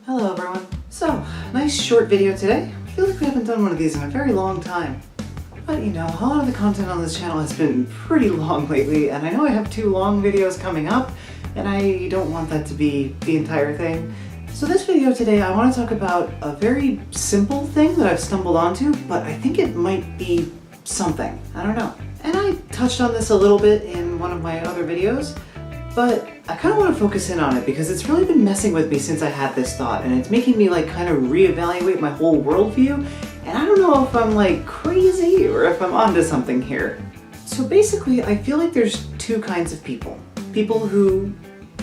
Hello everyone. So, nice short video today. I feel like we haven't done one of these in a very long time. But you know, a lot of the content on this channel has been pretty long lately, and I know I have 2 long videos coming up, and I don't want that to be the entire thing. So this video today, I want to talk about a very simple thing that I've stumbled onto, but I think it might be something. I don't know. And I touched on this a little bit in one of my other videos, but I kind of want to focus in on it because it's really been messing with me since I had this thought, and it's making me like kind of reevaluate my whole worldview, and I don't know if I'm like crazy or if I'm onto something here. So basically, I feel like there's 2 kinds of people. People who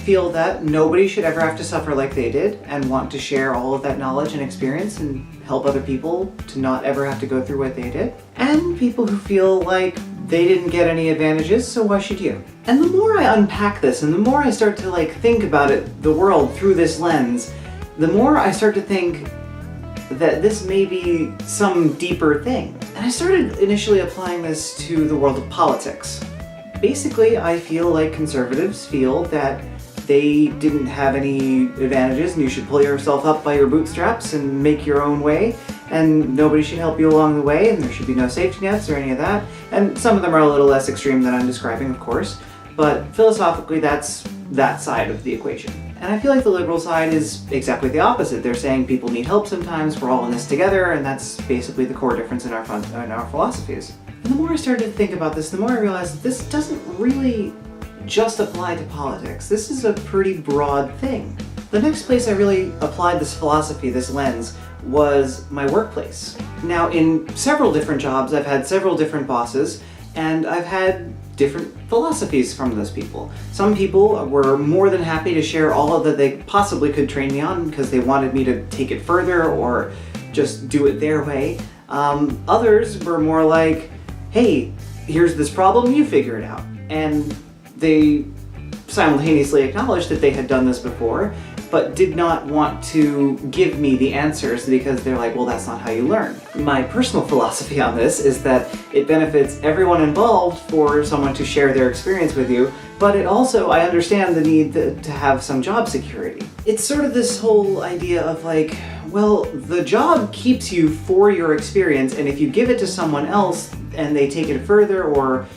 feel that nobody should ever have to suffer like they did and want to share all of that knowledge and experience and help other people to not ever have to go through what they did. And people who feel like they didn't get any advantages, so why should you? And the more I unpack this and the more I start to like think about it, the world through this lens, the more I start to think that this may be some deeper thing. And I started initially applying this to the world of politics. Basically, I feel like conservatives feel that they didn't have any advantages and you should pull yourself up by your bootstraps and make your own way, and nobody should help you along the way, and there should be no safety nets or any of that. And some of them are a little less extreme than I'm describing, of course, but philosophically that's that side of the equation. And I feel like the liberal side is exactly the opposite. They're saying people need help sometimes, we're all in this together, and that's basically the core difference in our philosophies. And the more I started to think about this, the more I realized that this doesn't really just apply to politics. This is a pretty broad thing. The next place I really applied this philosophy, this lens, was my workplace. Now, in several different jobs, I've had several different bosses, and I've had different philosophies from those people. Some people were more than happy to share all of that they possibly could train me on because they wanted me to take it further or just do it their way. Others were more like, hey, here's this problem, you figure it out. And they simultaneously acknowledged that they had done this before, but did not want to give me the answers because they're like, well, that's not how you learn. My personal philosophy on this is that it benefits everyone involved for someone to share their experience with you, but it also, I understand the need to have some job security. It's sort of this whole idea of like, well, the job keeps you for your experience, and if you give it to someone else and they take it further or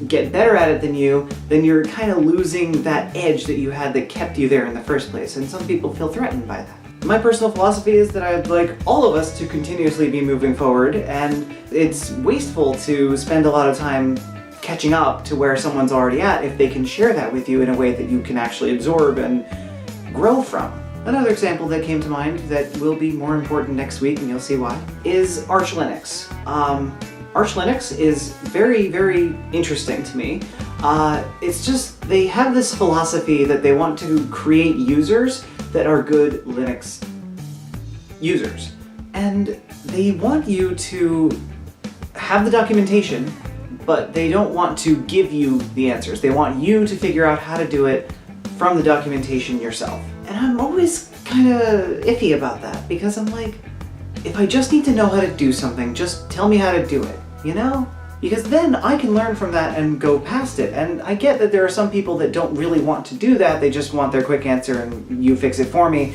get better at it than you, then you're kind of losing that edge that you had that kept you there in the first place, and some people feel threatened by that. My personal philosophy is that I'd like all of us to continuously be moving forward, and it's wasteful to spend a lot of time catching up to where someone's already at if they can share that with you in a way that you can actually absorb and grow from. Another example that came to mind that will be more important next week, and you'll see why, is Arch Linux. Arch Linux is very, very interesting to me. It's just, they have this philosophy that they want to create users that are good Linux users. And they want you to have the documentation, but they don't want to give you the answers. They want you to figure out how to do it from the documentation yourself. And I'm always kind of iffy about that because I'm like, if I just need to know how to do something, just tell me how to do it, you know? Because then I can learn from that and go past it. And I get that there are some people that don't really want to do that, they just want their quick answer and you fix it for me.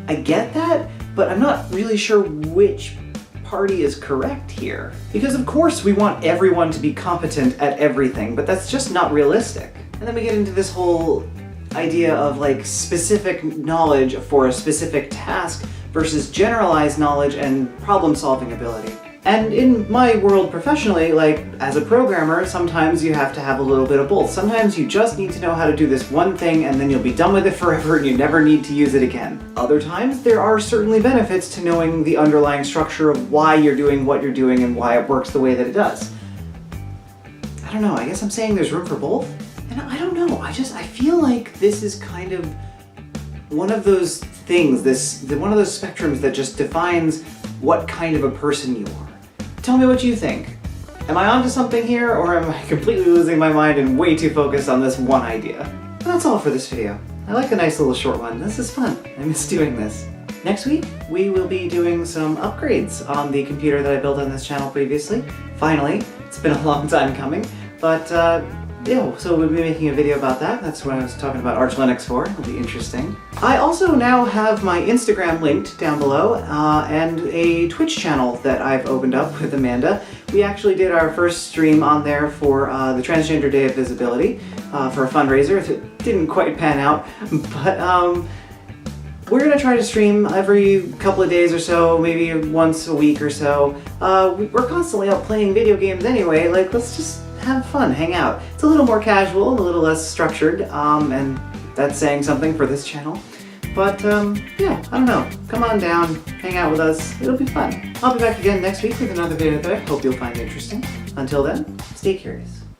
I get that, but I'm not really sure which party is correct here. Because of course we want everyone to be competent at everything, but that's just not realistic. And then we get into this whole idea of like specific knowledge for a specific task versus generalized knowledge and problem-solving ability. And in my world professionally, like as a programmer, sometimes you have to have a little bit of both. Sometimes you just need to know how to do this one thing and then you'll be done with it forever and you never need to use it again. Other times, there are certainly benefits to knowing the underlying structure of why you're doing what you're doing and why it works the way that it does. I don't know, I guess I'm saying there's room for both? And I don't know, I feel like this is kind of one of those things, one of those spectrums that just defines what kind of a person you are. Tell me what you think. Am I onto something here, or am I completely losing my mind and way too focused on this one idea? And that's all for this video. I like a nice little short one. This is fun. I miss doing this. Next week, we will be doing some upgrades on the computer that I built on this channel previously. Finally, it's been a long time coming, but yeah, so we'll be making a video about that. That's what I was talking about Arch Linux for. It'll be interesting. I also now have my Instagram linked down below and a Twitch channel that I've opened up with Amanda. We actually did our first stream on there for the Transgender Day of Visibility for a fundraiser. It didn't quite pan out, but we're going to try to stream every couple of days or so, maybe once a week or so. We're constantly out playing video games anyway, like let's just have fun, hang out. It's a little more casual and a little less structured, and that's saying something for this channel. But yeah, I don't know. Come on down, hang out with us, it'll be fun. I'll be back again next week with another video that I hope you'll find interesting. Until then, stay curious.